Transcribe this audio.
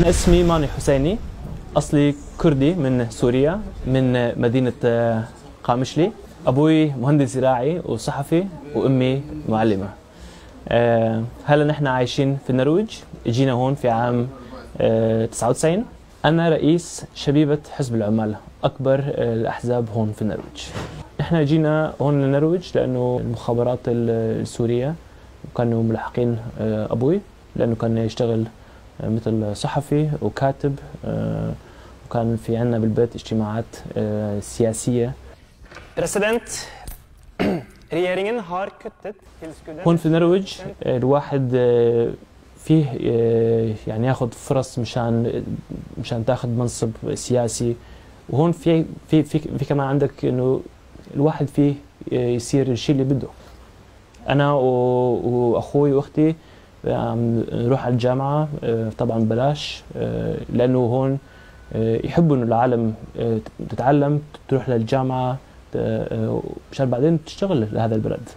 أنا اسمي ماني حسيني، أصلي كردي من سوريا، من مدينة قامشلي. أبوي مهندس زراعي وصحفي وأمي معلمة. هلا نحن عايشين في النرويج، اجينا هون في عام 99. أنا رئيس شبيبة حزب العمال، أكبر الأحزاب هون في النرويج. نحن جينا هون للنرويج لأنه المخابرات السورية كانوا ملحقين أبوي، لأنه كان يشتغل مثل صحفي وكاتب، وكان في عنا بالبيت اجتماعات سياسية. هون في النرويج الواحد فيه يعني ياخذ فرص مشان تاخذ منصب سياسي، وهون في كمان عندك انه الواحد فيه يصير الشيء اللي بده. انا واخوي واختي نروح على الجامعة طبعا بلاش، لأنه هون يحبوا إنه العالم تتعلم، تروح للجامعة مشان بعدين تشتغل لهذا البلد.